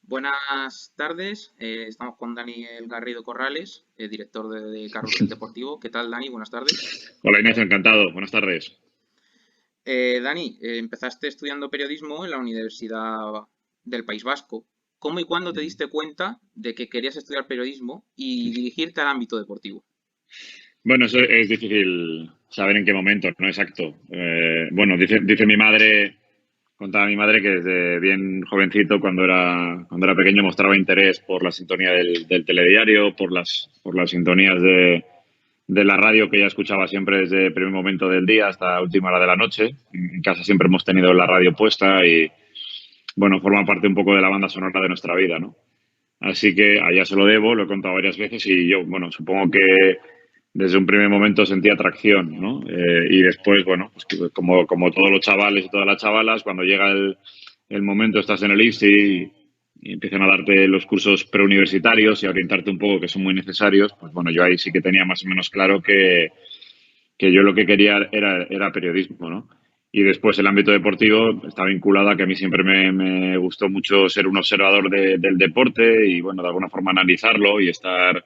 Buenas tardes, estamos con Daniel Garrido Corrales, director de Carrusel Deportivo. ¿Qué tal, Dani? Buenas tardes. Hola Inés, encantado. Buenas tardes. Dani, empezaste estudiando periodismo en la Universidad del País Vasco. ¿Cómo y cuándo te diste cuenta de que querías estudiar periodismo y dirigirte al ámbito deportivo? Bueno, eso es difícil saber en qué momento, no exacto. Bueno, dice mi madre, contaba mi madre que desde bien jovencito, cuando era pequeño, mostraba interés por la sintonía del telediario, por las sintonías de la radio que ella escuchaba siempre desde el primer momento del día hasta última hora de la noche. En casa siempre hemos tenido la radio puesta y, bueno, forma parte un poco de la banda sonora de nuestra vida, ¿no? Así que allá se lo debo, lo he contado varias veces y yo, bueno, supongo que desde un primer momento sentí atracción, ¿no? Y después, bueno, pues como todos los chavales y todas las chavalas, cuando llega el momento, estás en el IFSI y empiezan a darte los cursos preuniversitarios y a orientarte un poco, que son muy necesarios, pues bueno, yo ahí sí que tenía más o menos claro que yo lo que quería era periodismo, ¿no? Y después el ámbito deportivo está vinculado a que a mí siempre me gustó mucho ser un observador del deporte y, bueno, de alguna forma analizarlo y estar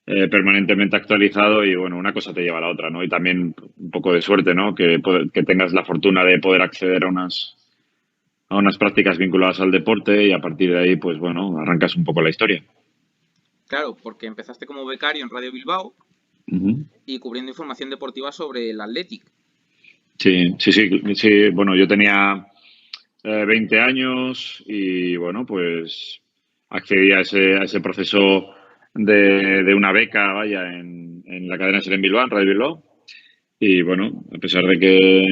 permanentemente actualizado y, bueno, una cosa te lleva a la otra, ¿no? Y también un poco de suerte, ¿no? Que tengas la fortuna de poder acceder a unas prácticas vinculadas al deporte y a partir de ahí, pues bueno, arrancas un poco la historia. Claro, porque empezaste como becario en Radio Bilbao Ujú. y cubriendo información deportiva sobre el Athletic. Sí, sí, sí, sí. Bueno, yo tenía 20 años y, bueno, pues accedí a ese proceso de una beca, vaya, en la cadena SER en Bilbao, en Radio Bilbao. Y, bueno, a pesar de que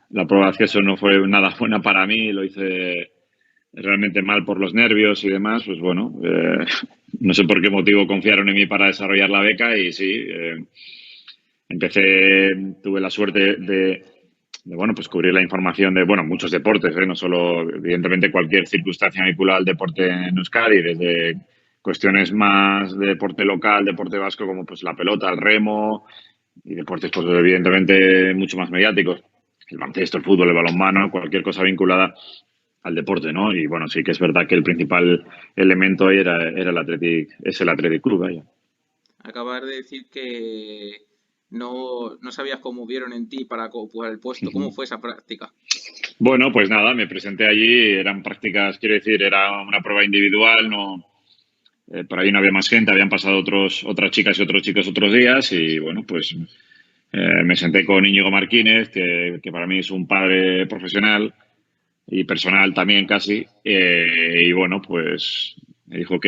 la prueba de acceso no fue nada buena para mí, lo hice realmente mal por los nervios y demás, pues bueno, no sé por qué motivo confiaron en mí para desarrollar la beca y sí, tuve la suerte bueno, pues cubrir la información de, bueno, muchos deportes, no solo, evidentemente, cualquier circunstancia vinculada al deporte en Euskadi, desde cuestiones más de deporte local, deporte vasco, como pues la pelota, el remo, y deportes, pues evidentemente, mucho más mediáticos, el baloncesto, el fútbol, el balonmano, cualquier cosa vinculada al deporte, ¿no? Y bueno, sí que es verdad que el principal elemento ahí es el Athletic Club, vaya. Acabas de decir que no sabías cómo vieron en ti para ocupar el puesto. ¿Cómo fue esa práctica? Bueno, pues nada, me presenté allí, eran prácticas, quiero decir, era una prueba individual, no, por ahí no había más gente, habían pasado otras chicas y otros chicos otros días y, bueno, pues me senté con Íñigo Martínez, que para mí es un padre profesional y personal también casi, y, bueno, pues me dijo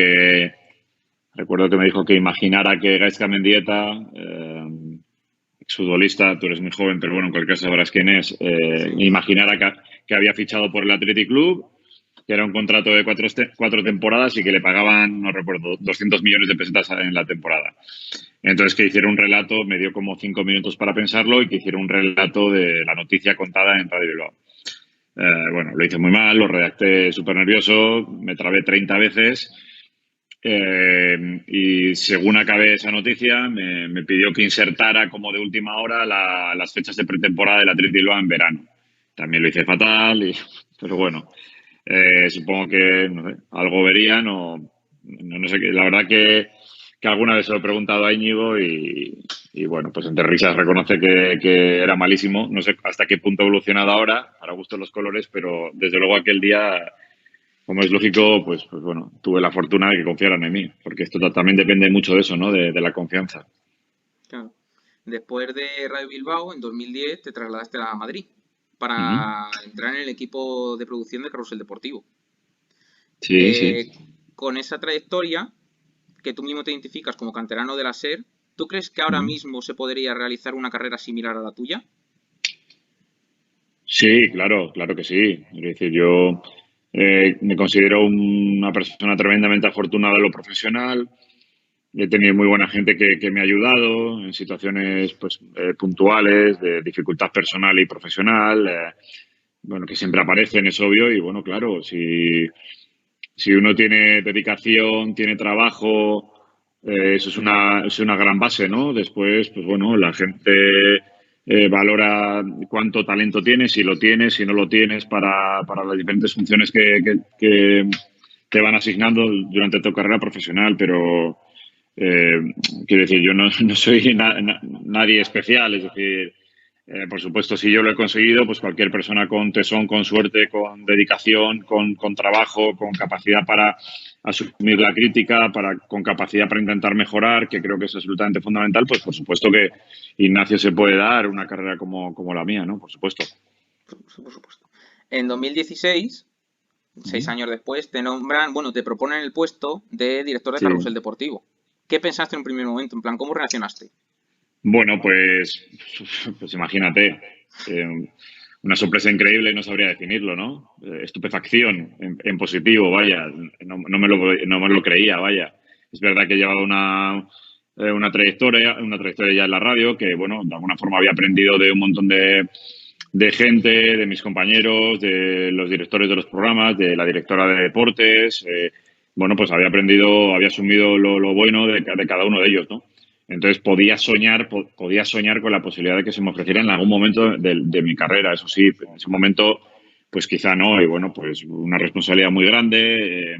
recuerdo que me dijo que imaginara que Gaizka Mendieta, exfutbolista, tú eres muy joven, pero bueno, en cualquier caso sabrás quién es, Sí. imaginara que había fichado por el Athletic Club, que era un contrato de cuatro temporadas y que le pagaban, no recuerdo, 200 millones de pesetas en la temporada. Entonces, que hiciera un relato, me dio como 5 minutos para pensarlo y que hiciera un relato de la noticia contada en Radio Bilbao. Bueno, lo hice muy mal, lo redacté súper nervioso, me trabé 30 veces y según acabé esa noticia me pidió que insertara como de última hora las fechas de pretemporada del Athletic Bilbao en verano. También lo hice fatal, pero bueno, supongo que no sé, algo verían o no sé qué. La verdad que alguna vez se lo he preguntado a Íñigo y bueno, pues entre risas reconoce que era malísimo. No sé hasta qué punto ha evolucionado ahora, para gusto los colores, pero desde luego aquel día, como es lógico, pues bueno, tuve la fortuna de que confiaran en mí, porque esto también depende mucho de eso, ¿no? De la confianza. Claro. Después de Radio Bilbao, en 2010 te trasladaste a Madrid Ujú. para entrar en el equipo de producción de Carrusel Deportivo. Sí, sí. Eh, con esa trayectoria, que tú mismo te identificas como canterano de la SER, ¿tú crees que ahora Ujú. mismo se podría realizar una carrera similar a la tuya? Sí, claro, claro que sí. Es decir, yo me considero una persona tremendamente afortunada en lo profesional. He tenido muy buena gente que me ha ayudado en situaciones pues, puntuales de dificultad personal y profesional. Bueno, que siempre aparecen, es obvio. Y bueno, claro, si uno tiene dedicación, tiene trabajo, eso es una gran base, ¿no? Después, pues bueno, la gente valora cuánto talento tienes, si lo tienes, si no lo tienes, para las diferentes funciones te van asignando durante tu carrera profesional, pero eh, quiero decir, yo no soy nadie especial, es decir, por supuesto, si yo lo he conseguido, pues cualquier persona con tesón, con suerte, con dedicación, con trabajo, con capacidad para asumir la crítica, con capacidad para intentar mejorar, que creo que es absolutamente fundamental, pues por supuesto que Ignacio se puede dar una carrera como la mía, ¿no? Por supuesto. Por supuesto. En 2016, 6 años después, te nombran, bueno, te proponen el puesto de director de Sí. Carrusel Deportivo. ¿Qué pensaste en un primer momento? En plan, ¿cómo reaccionaste? Bueno, pues imagínate, una sorpresa increíble, no sabría definirlo, ¿no? Estupefacción en positivo, vaya, no me lo creía, vaya. Es verdad que llevaba una trayectoria ya en la radio, que, bueno, de alguna forma había aprendido de un montón de gente, de mis compañeros, de los directores de los programas, de la directora de deportes. Bueno, pues había aprendido, había asumido lo bueno de cada uno de ellos, ¿no? Entonces podía soñar con la posibilidad de que se me ofreciera en algún momento de mi carrera. Eso sí, en ese momento, pues quizá no. Y bueno, pues una responsabilidad muy grande,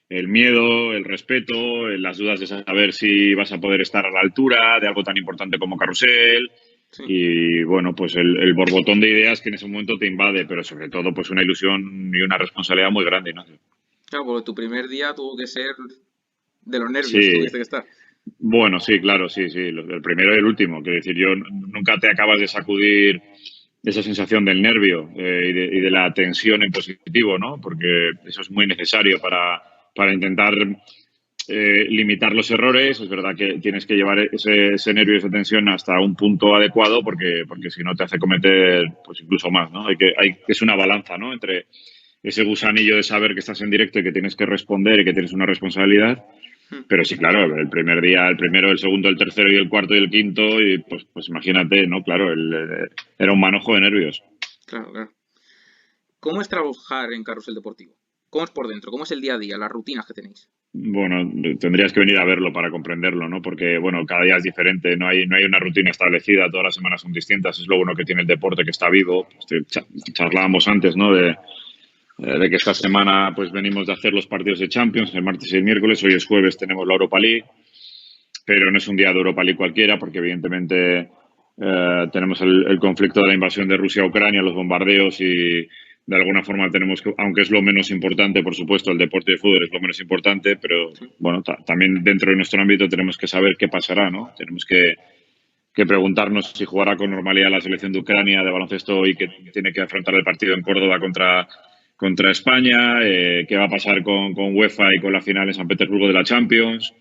el miedo, el respeto, las dudas de saber si vas a poder estar a la altura de algo tan importante como Carrusel. Sí. Y bueno, pues el borbotón de ideas que en ese momento te invade, pero sobre todo pues una ilusión y una responsabilidad muy grande, ¿no? Claro, porque tu primer día tuvo que ser de los nervios, Sí, tuviste que estar. bueno, sí, claro, sí, sí, el primero y el último. Quiero decir, nunca te acabas de sacudir esa sensación del nervio y de la tensión en positivo, ¿no? Porque eso es muy necesario para intentar limitar los errores. Es verdad que tienes que llevar ese nervio y esa tensión hasta un punto adecuado porque si no te hace cometer pues incluso más, ¿no? Es una balanza, ¿no? Entre ese gusanillo de saber que estás en directo y que tienes que responder y que tienes una responsabilidad. Pero sí, claro, el primer día, el primero, el segundo, el tercero y el cuarto y el quinto, y pues imagínate, ¿no? Claro, era un manojo de nervios. Claro, claro. ¿Cómo es trabajar en Carrusel Deportivo? ¿Cómo es por dentro? ¿Cómo es el día a día, las rutinas que tenéis? Bueno, tendrías que venir a verlo para comprenderlo, ¿no? Porque, bueno, cada día es diferente, no hay una rutina establecida, todas las semanas son distintas, es lo bueno que tiene el deporte, que está vivo. Charlábamos antes, ¿no? De que esta semana pues venimos de hacer los partidos de Champions, el martes y el miércoles, hoy es jueves, tenemos la Europa League, pero no es un día de Europa League cualquiera, porque evidentemente tenemos el conflicto de la invasión de Rusia a Ucrania, los bombardeos y de alguna forma tenemos que, aunque es lo menos importante, por supuesto, el deporte de fútbol es lo menos importante, pero bueno, también dentro de nuestro ámbito tenemos que saber qué pasará, ¿no? Tenemos que preguntarnos si jugará con normalidad la selección de Ucrania de baloncesto y que tiene que afrontar el partido en Córdoba contra España, qué va a pasar con UEFA y con la final en San Petersburgo de la Champions.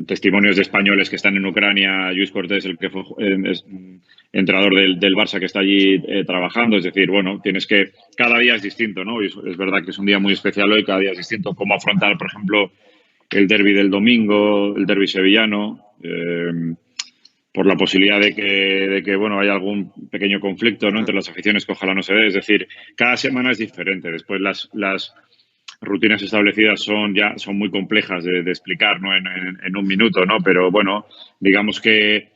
Testimonios de españoles que están en Ucrania, Luis Cortés, el que fue entrenador del Barça que está allí trabajando, es decir, bueno, cada día es distinto, ¿no? Y es verdad que es un día muy especial hoy, cada día es distinto. Cómo afrontar, por ejemplo, el derbi del domingo, el derbi sevillano, por la posibilidad de que bueno, haya algún pequeño conflicto, ¿no? Entre las aficiones que ojalá no se dé, es decir, cada semana es diferente. Después las rutinas establecidas son muy complejas de explicar, ¿no? En un minuto, ¿no? Pero bueno, digamos que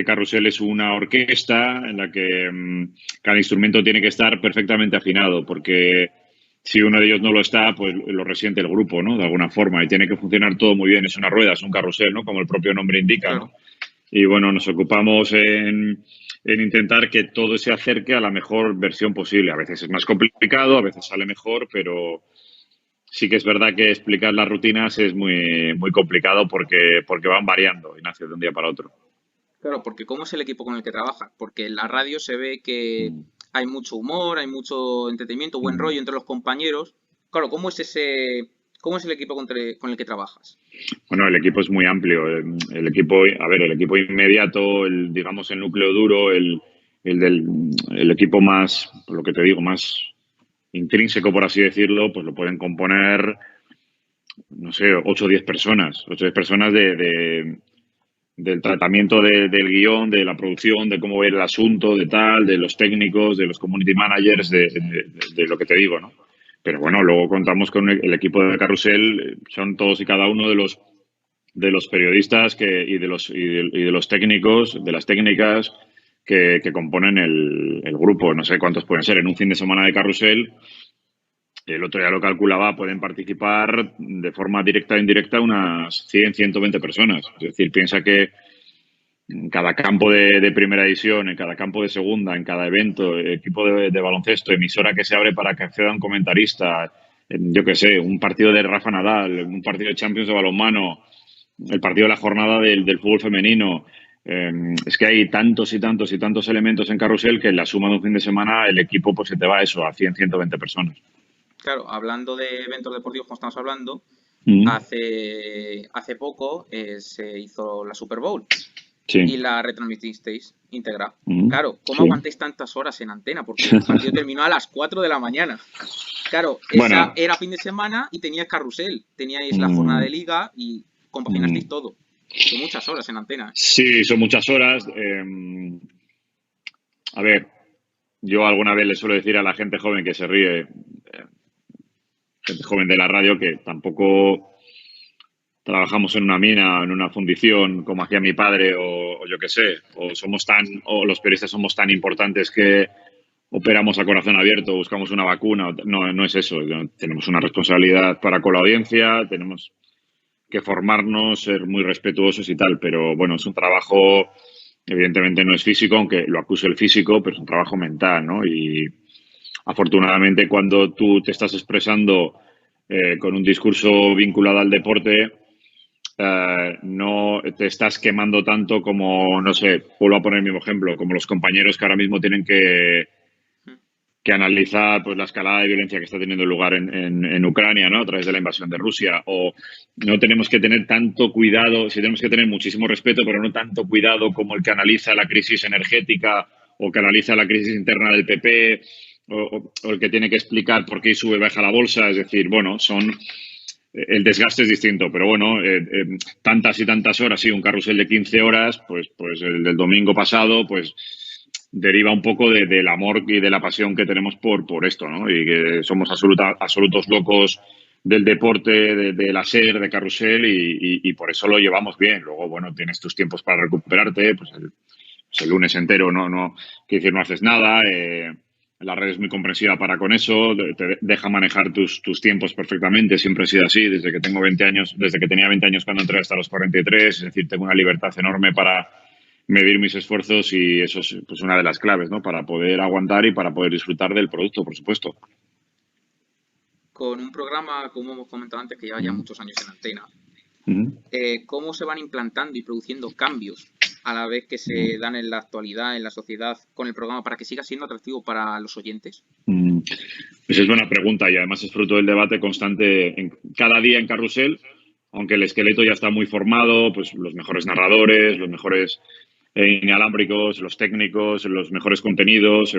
Carrusel es una orquesta en la que cada instrumento tiene que estar perfectamente afinado, porque si uno de ellos no lo está, pues lo resiente el grupo, ¿no? De alguna forma, y tiene que funcionar todo muy bien. Es una rueda, es un carrusel, ¿no? Como el propio nombre indica, ¿no? Claro. Y bueno, nos ocupamos en intentar que todo se acerque a la mejor versión posible. A veces es más complicado, a veces sale mejor, pero sí que es verdad que explicar las rutinas es muy, muy complicado porque van variando, Ignacio, de un día para otro. Claro, porque ¿cómo es el equipo con el que trabajas? Porque en la radio se ve que hay mucho humor, hay mucho entretenimiento, buen rollo entre los compañeros. Claro, cómo es el equipo con el que trabajas? Bueno, el equipo es muy amplio. El equipo inmediato, digamos, el núcleo duro, el equipo más, por lo que te digo, más intrínseco, por así decirlo, pues lo pueden componer, no sé, 8 o 10 personas. 8 o 10 personas del tratamiento del guión, de la producción, de cómo ver el asunto, de tal, de los técnicos, de los community managers, de lo que te digo, ¿no? Pero bueno, luego contamos con el equipo de Carrusel, son todos y cada uno de los periodistas y de los técnicos, de las técnicas que componen el grupo. No sé cuántos pueden ser. En un fin de semana de Carrusel El otro día lo calculaba, pueden participar de forma directa e indirecta unas 100, 120 personas. Es decir, piensa que en cada campo de primera división, en cada campo de segunda, en cada evento, equipo de baloncesto, emisora que se abre para que acceda un comentarista, yo qué sé, un partido de Rafa Nadal, un partido de Champions de balonmano, el partido de la jornada del fútbol femenino. Es que hay tantos y tantos y tantos elementos en Carrusel que en la suma de un fin de semana el equipo pues se te va a eso, a 100, 120 personas. Claro, hablando de eventos deportivos como estamos hablando, Mm, hace poco se hizo la Super Bowl y sí, la retransmitisteis íntegra. mm, Claro, ¿cómo sí. aguantéis tantas horas en antena? Porque el partido terminó a las 4 de la mañana. Claro, esa Bueno, era fin de semana y teníais carrusel, teníais la jornada mm, de liga y compaginasteis mm, todo. Son muchas horas en antena. sí, son muchas horas. A ver, yo alguna vez le suelo decir a la gente joven que se ríe, gente joven de la radio, que tampoco trabajamos en una mina, en una fundición, como hacía mi padre, o yo qué sé, o los periodistas somos tan importantes que operamos a corazón abierto, buscamos una vacuna. No, no es eso. Tenemos una responsabilidad para con la audiencia, tenemos que formarnos, ser muy respetuosos y tal, pero bueno, es un trabajo, evidentemente no es físico, aunque lo acuse el físico, pero es un trabajo mental, ¿no? Y afortunadamente cuando tú te estás expresando con un discurso vinculado al deporte, no te estás quemando tanto como, no sé, vuelvo a poner el mismo ejemplo, como los compañeros que ahora mismo tienen que analizar pues la escalada de violencia que está teniendo lugar en Ucrania, ¿no? A través de la invasión de Rusia. O no tenemos que tener tanto cuidado, sí tenemos que tener muchísimo respeto, pero no tanto cuidado como el que analiza la crisis energética o que analiza la crisis interna del PP o el que tiene que explicar por qué sube y baja la bolsa. Es decir, bueno, el desgaste es distinto, pero bueno, tantas y tantas horas, sí, un carrusel de 15 horas, pues el del domingo pasado, pues deriva un poco del amor y de la pasión que tenemos por esto, ¿no? Y que somos absolutos locos del deporte, de la SER, de carrusel, y por eso lo llevamos bien. Luego, bueno, tienes tus tiempos para recuperarte, pues el lunes entero no, quiero decir, no haces nada. La red es muy comprensiva para con eso, te deja manejar tus tiempos perfectamente, siempre ha sido así, desde que tengo 20 años, desde que tenía 20 años cuando entré hasta los 43, es decir, tengo una libertad enorme para medir mis esfuerzos y eso es pues una de las claves, ¿no? Para poder aguantar y para poder disfrutar del producto, por supuesto. Con un programa, como hemos comentado antes, que lleva ya Mm, muchos años en antena, mm, cómo se van implantando y produciendo cambios a la vez que mm, se dan en la actualidad, en la sociedad, con el programa para que siga siendo atractivo para los oyentes. mm. Esa es buena pregunta y además es fruto del debate constante cada día en Carrusel, aunque el esqueleto ya está muy formado, pues los mejores narradores, los mejores inalámbricos, los técnicos, los mejores contenidos,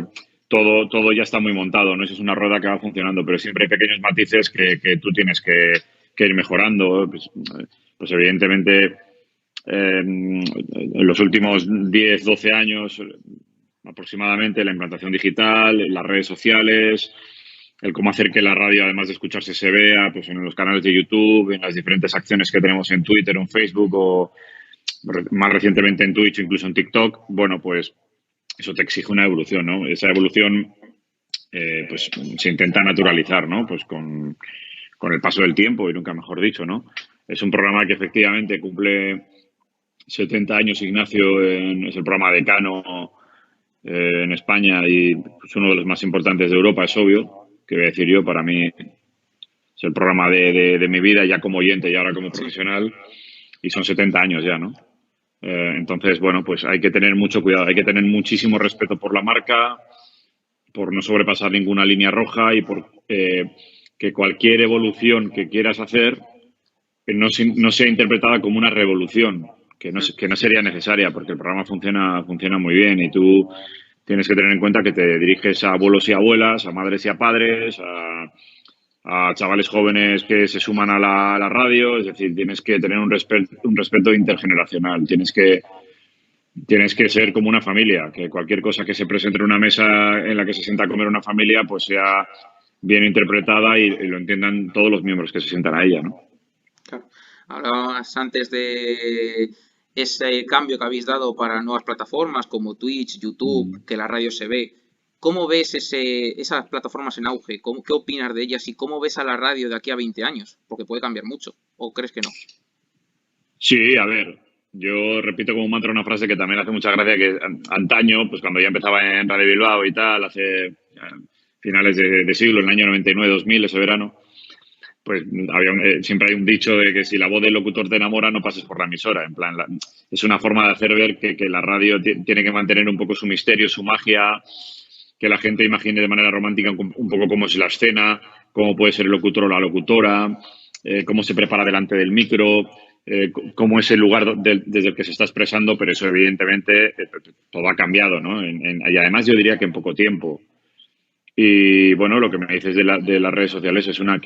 todo ya está muy montado, ¿no? Esa es una rueda que va funcionando, pero siempre hay pequeños matices que tú tienes que ir mejorando. Pues evidentemente en los últimos 10, 12 años aproximadamente la implantación digital, las redes sociales, el cómo hacer que la radio, además de escucharse, se vea pues en los canales de YouTube, en las diferentes acciones que tenemos en Twitter o en Facebook o más recientemente en Twitch, incluso en TikTok. Bueno, pues eso te exige una evolución, ¿no? Esa evolución pues se intenta naturalizar, ¿no? Pues con el paso del tiempo y nunca mejor dicho, ¿no? Es un programa que efectivamente cumple 70 años, Ignacio, es el programa decano en España y es uno de los más importantes de Europa, es obvio, que voy a decir yo, para mí es el programa de mi vida ya como oyente y ahora como Sí. profesional y son 70 años ya, ¿no? Entonces, bueno, pues hay que tener mucho cuidado, hay que tener muchísimo respeto por la marca, por no sobrepasar ninguna línea roja y por que cualquier evolución que quieras hacer no sea interpretada como una revolución, que no sería necesaria, porque el programa funciona muy bien y tú tienes que tener en cuenta que te diriges a abuelos y abuelas, a madres y a padres, a chavales jóvenes que se suman a la radio, es decir, tienes que tener un respeto intergeneracional, tienes que ser como una familia, que cualquier cosa que se presente en una mesa en la que se sienta a comer una familia, pues sea bien interpretada y lo entiendan todos los miembros que se sientan a ella, ¿no? Claro. Hablabas antes de ese cambio que habéis dado para nuevas plataformas como Twitch, YouTube, Mm. que la radio se ve. ¿Cómo ves esas plataformas en auge? ¿Qué opinas de ellas y cómo ves a la radio de aquí a 20 años? Porque puede cambiar mucho. ¿O crees que no? Sí, a ver, yo repito como un mantra una frase que también hace mucha gracia, que antaño, pues cuando ya empezaba en Radio Bilbao y tal, hace finales de siglo, en el año 99-2000, ese verano, pues siempre hay un dicho de que si la voz del locutor te enamora, no pases por la emisora. En plan, es una forma de hacer ver que la radio tiene que mantener un poco su misterio, su magia, que la gente imagine de manera romántica un poco cómo es la escena, cómo puede ser el locutor o la locutora, cómo se prepara delante del micro, cómo es el lugar desde el que se está expresando, pero eso evidentemente todo ha cambiado, ¿no? Y además yo diría que en poco tiempo. Y bueno, lo que me dices de las redes sociales es una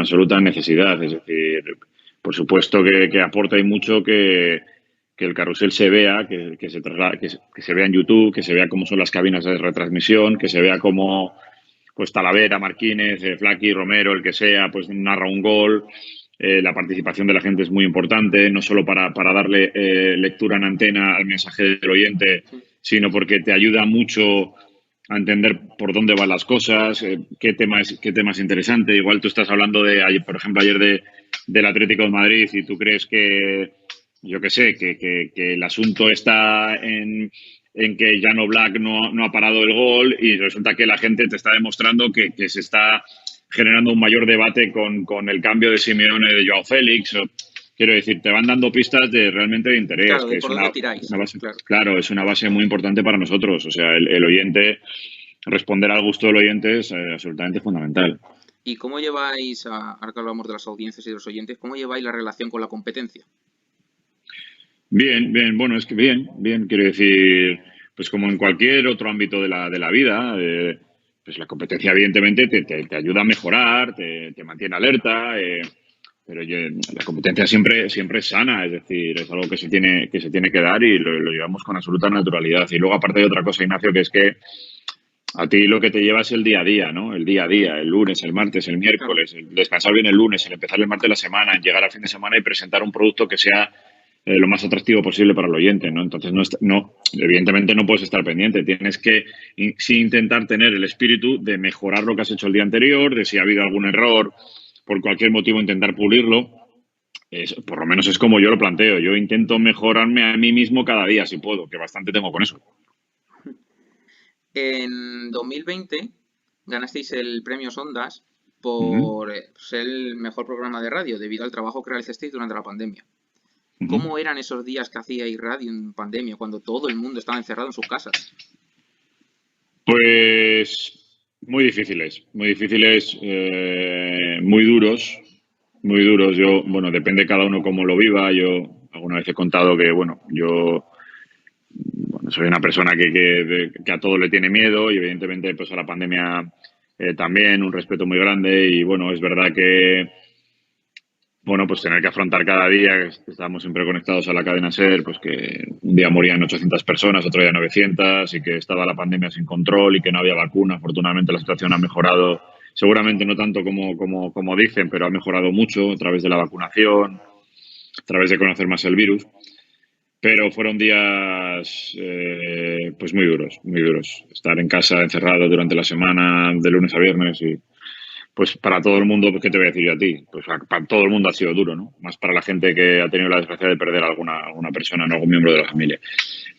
absoluta necesidad. Es decir, por supuesto que aporta y mucho que el carrusel se vea, que se vea en YouTube, que se vea cómo son las cabinas de retransmisión, que se vea cómo pues Talavera, Marquínez, Flaky, Romero, el que sea, pues narra un gol. La participación de la gente es muy importante, no solo para darle lectura en antena al mensaje del oyente, sino porque te ayuda mucho a entender por dónde van las cosas, qué tema es interesante. Igual tú estás hablando por ejemplo, ayer del Atlético de Madrid y tú crees que, yo qué sé, que el asunto está en que Jan Oblak no ha parado el gol y resulta que la gente te está demostrando que se está generando un mayor debate con el cambio de Simeone de Joao Félix. Quiero decir, te van dando pistas realmente de interés, Claro, que de es por dónde tiráis. una base, Claro. claro, es una base muy importante para nosotros. O sea, el oyente, responder al gusto del oyente es absolutamente fundamental. ¿Y cómo lleváis, ahora que hablamos de las audiencias y de los oyentes, cómo lleváis la relación con la competencia? Bien, bien, bueno, es que bien, quiero decir, pues como en cualquier otro ámbito de la vida, pues la competencia evidentemente te ayuda a mejorar, te mantiene alerta, pero la competencia siempre es sana, es decir, es algo que se tiene que dar y lo llevamos con absoluta naturalidad. Y luego aparte de otra cosa, Ignacio, que es que a ti lo que te lleva es el día a día, ¿no? El día a día, el lunes, el martes, el Claro. miércoles, el descansar bien el lunes, el empezar el martes de la semana, el llegar al fin de semana y presentar un producto que sea lo más atractivo posible para el oyente, ¿no? Entonces, evidentemente no puedes estar pendiente. Tienes que sí intentar tener el espíritu de mejorar lo que has hecho el día anterior, de si ha habido algún error, por cualquier motivo intentar pulirlo. Por lo menos es como yo lo planteo. Yo intento mejorarme a mí mismo cada día, si puedo, que bastante tengo con eso. En 2020 ganasteis el premio Sondas Uh-huh. por ser el mejor programa de radio debido al trabajo que realizasteis durante la pandemia. Uh-huh. ¿Cómo eran esos días que hacíais radio en pandemia, cuando todo el mundo estaba encerrado en sus casas? Pues muy difíciles, muy duros, muy duros. Yo, bueno, depende cada uno cómo lo viva. Yo alguna vez he contado que, bueno, yo soy una persona que a todo le tiene miedo y evidentemente pues a la pandemia también un respeto muy grande y bueno, es verdad que bueno, pues tener que afrontar cada día, que estábamos siempre conectados a la cadena SER, pues que un día morían 800 personas, otro día 900 y que estaba la pandemia sin control y que no había vacuna. Afortunadamente la situación ha mejorado, seguramente no tanto como dicen, pero ha mejorado mucho a través de la vacunación, a través de conocer más el virus. Pero fueron días pues muy duros, muy duros. Estar en casa encerrado durante la semana, de lunes a viernes y pues para todo el mundo, ¿qué te voy a decir yo a ti? Pues para todo el mundo ha sido duro, ¿no? Más para la gente que ha tenido la desgracia de perder a alguna persona, ¿no? Algún miembro de la familia.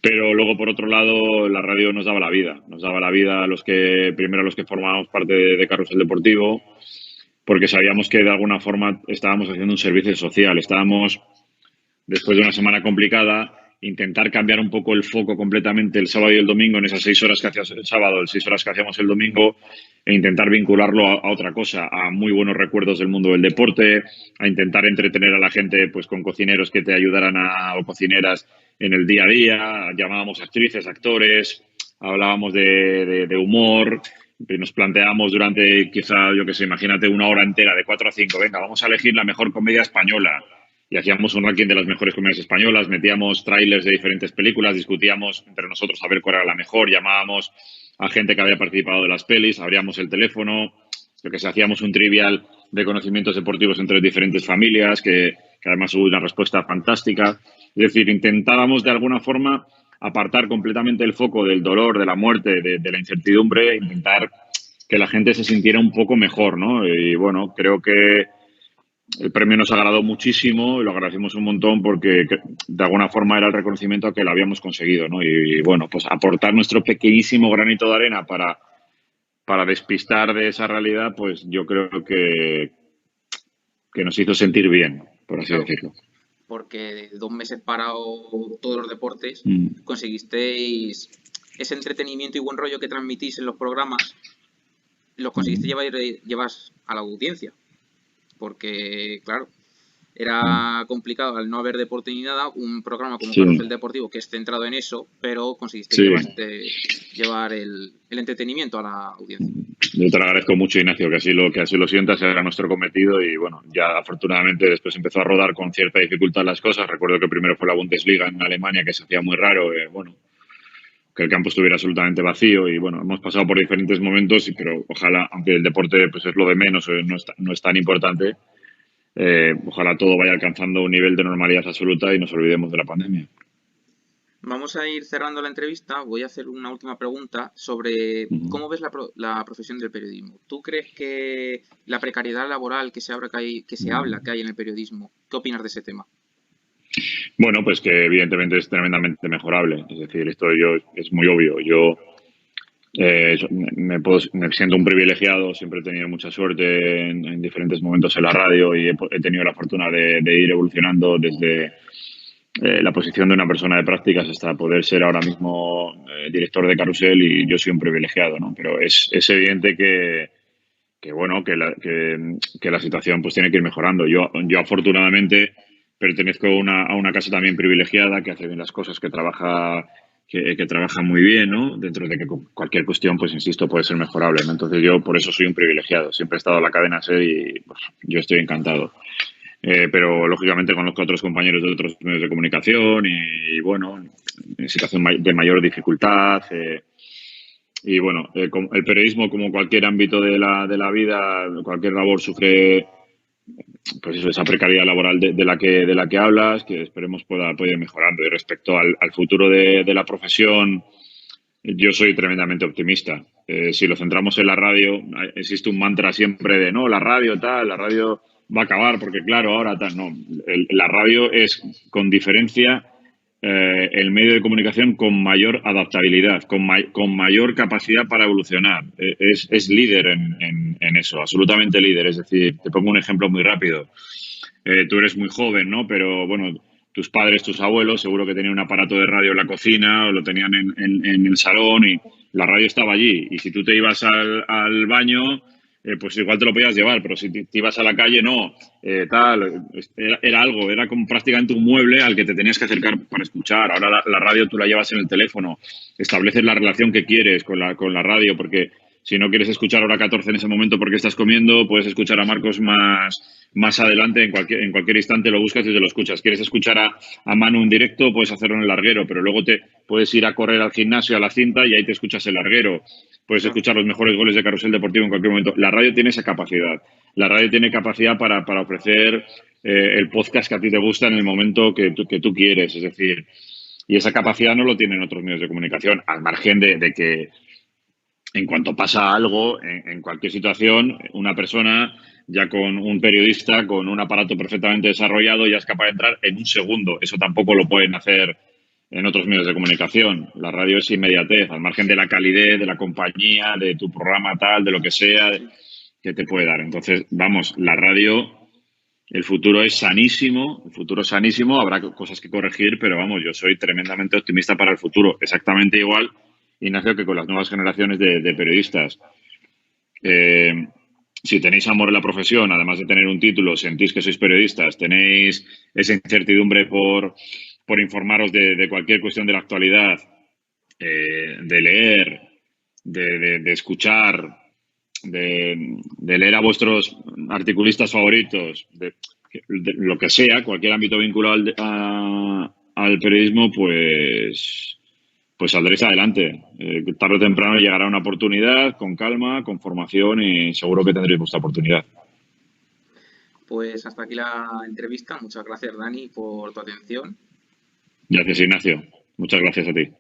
Pero luego, por otro lado, la radio nos daba la vida a los primero a los que formábamos parte de Carrusel Deportivo, porque sabíamos que de alguna forma estábamos haciendo un servicio social, estábamos después de una semana complicada, intentar cambiar un poco el foco completamente el sábado y el domingo en esas 6 horas que hacíamos el sábado, 6 horas que hacíamos el domingo, e intentar vincularlo a otra cosa, a muy buenos recuerdos del mundo del deporte, a intentar entretener a la gente pues con cocineros que te ayudaran o cocineras en el día a día. Llamábamos actrices, actores, hablábamos de humor. Nos planteamos durante quizá, yo que sé, imagínate una hora entera de 4 a 5, venga, vamos a elegir la mejor comedia española y hacíamos un ranking de las mejores comedias españolas, metíamos trailers de diferentes películas, discutíamos entre nosotros a ver cuál era la mejor, llamábamos a gente que había participado de las pelis, abríamos el teléfono, lo que se hacíamos un trivial de conocimientos deportivos entre diferentes familias, que además hubo una respuesta fantástica. Es decir, intentábamos de alguna forma apartar completamente el foco del dolor, de la muerte, de la incertidumbre, e intentar que la gente se sintiera un poco mejor, ¿no? Y bueno, creo que el premio nos agradó muchísimo y lo agradecimos un montón porque de alguna forma era el reconocimiento a que lo habíamos conseguido, ¿no? Y bueno, pues aportar nuestro pequeñísimo granito de arena para despistar de esa realidad, pues yo creo que nos hizo sentir bien, por así Claro, decirlo. porque de 2 meses parado todos los deportes, Mm, conseguisteis ese entretenimiento y buen rollo que transmitís en los programas, los conseguiste mm, llevar a la audiencia. Porque, claro, mm. era complicado al no haber deporte ni nada, un programa como Sí, Carrusel Deportivo que es centrado en eso, pero conseguiste sí. llevar el entretenimiento a la audiencia. Yo te lo agradezco mucho, Ignacio, que así lo sientas, era nuestro cometido y bueno, ya afortunadamente después empezó a rodar con cierta dificultad las cosas. Recuerdo que primero fue la Bundesliga en Alemania, que se hacía muy raro, bueno, que el campo estuviera absolutamente vacío y bueno, hemos pasado por diferentes momentos, pero ojalá, aunque el deporte pues es lo de menos, no es tan importante, ojalá todo vaya alcanzando un nivel de normalidad absoluta y nos olvidemos de la pandemia. Vamos a ir cerrando la entrevista. Voy a hacer una última pregunta sobre Ujú. cómo ves la profesión del periodismo. ¿Tú crees que la precariedad laboral que se habla que hay en el periodismo, qué opinas de ese tema? Bueno, pues que evidentemente es tremendamente mejorable. Es decir, esto yo es muy obvio. Yo me siento un privilegiado, siempre he tenido mucha suerte en diferentes momentos en la radio y he tenido la fortuna de ir evolucionando desde la posición de una persona de prácticas hasta poder ser ahora mismo director de Carrusel y yo soy un privilegiado, ¿no? Pero es evidente que bueno, que la situación pues tiene que ir mejorando. Yo afortunadamente pertenezco a una casa también privilegiada que hace bien las cosas, que trabaja muy bien, ¿no? Dentro de que cualquier cuestión, pues insisto, puede ser mejorable, ¿no? Entonces yo por eso soy un privilegiado. Siempre he estado en la cadena SER y pues, yo estoy encantado. Pero lógicamente conozco a otros compañeros de otros medios de comunicación y bueno, en situación de mayor dificultad. Y bueno, el periodismo, como cualquier ámbito de la vida, cualquier labor sufre pues eso, esa precariedad laboral de la que hablas, que esperemos pueda ir mejorando. Y respecto al futuro de la profesión, yo soy tremendamente optimista. Si lo centramos en la radio, existe un mantra siempre de no, la radio tal, la radio va a acabar porque claro, ahora tal. No, la radio es con diferencia el medio de comunicación con mayor adaptabilidad, con mayor capacidad para evolucionar. Es líder en eso, absolutamente líder. Es decir, te pongo un ejemplo muy rápido. Tú eres muy joven, ¿no? Pero bueno, tus padres, tus abuelos, seguro que tenían un aparato de radio en la cocina o lo tenían en el salón y la radio estaba allí. Y si tú te ibas al baño, pues igual te lo podías llevar, pero si te ibas a la calle, no. Tal, era algo, era como prácticamente un mueble al que te tenías que acercar para escuchar. Ahora la radio tú la llevas en el teléfono, estableces la relación que quieres con la radio, porque si no quieres escuchar hora 14 en ese momento porque estás comiendo, puedes escuchar a Marcos más adelante, en cualquier instante lo buscas y te lo escuchas. ¿Quieres escuchar a Manu en directo? Puedes hacerlo en el larguero, pero luego te puedes ir a correr al gimnasio, a la cinta y ahí te escuchas el larguero. Puedes Claro. escuchar los mejores goles de Carrusel Deportivo en cualquier momento. La radio tiene esa capacidad. La radio tiene capacidad para ofrecer el podcast que a ti te gusta en el momento que tú quieres. Es decir, y esa capacidad no lo tienen otros medios de comunicación, al margen de que en cuanto pasa algo, en cualquier situación, una persona ya con un periodista, con un aparato perfectamente desarrollado, ya es capaz de entrar en un segundo. Eso tampoco lo pueden hacer en otros medios de comunicación. La radio es inmediatez, al margen de la calidez, de la compañía, de tu programa tal, de lo que sea Sí. que te puede dar. Entonces, vamos, la radio, el futuro es sanísimo, el futuro es sanísimo, habrá cosas que corregir, pero vamos, yo soy tremendamente optimista para el futuro. Exactamente igual, Ignacio, que con las nuevas generaciones de periodistas. Eh, si tenéis amor en la profesión, además de tener un título, sentís que sois periodistas, tenéis esa incertidumbre por informaros de cualquier cuestión de la actualidad, de leer, de escuchar, de leer a vuestros articulistas favoritos, de lo que sea, cualquier ámbito vinculado al periodismo, pues saldréis adelante. Tarde o temprano llegará una oportunidad, con calma, con formación y seguro que tendréis vuestra oportunidad. Pues hasta aquí la entrevista. Muchas gracias, Dani, por tu atención. Gracias, Ignacio. Muchas gracias a ti.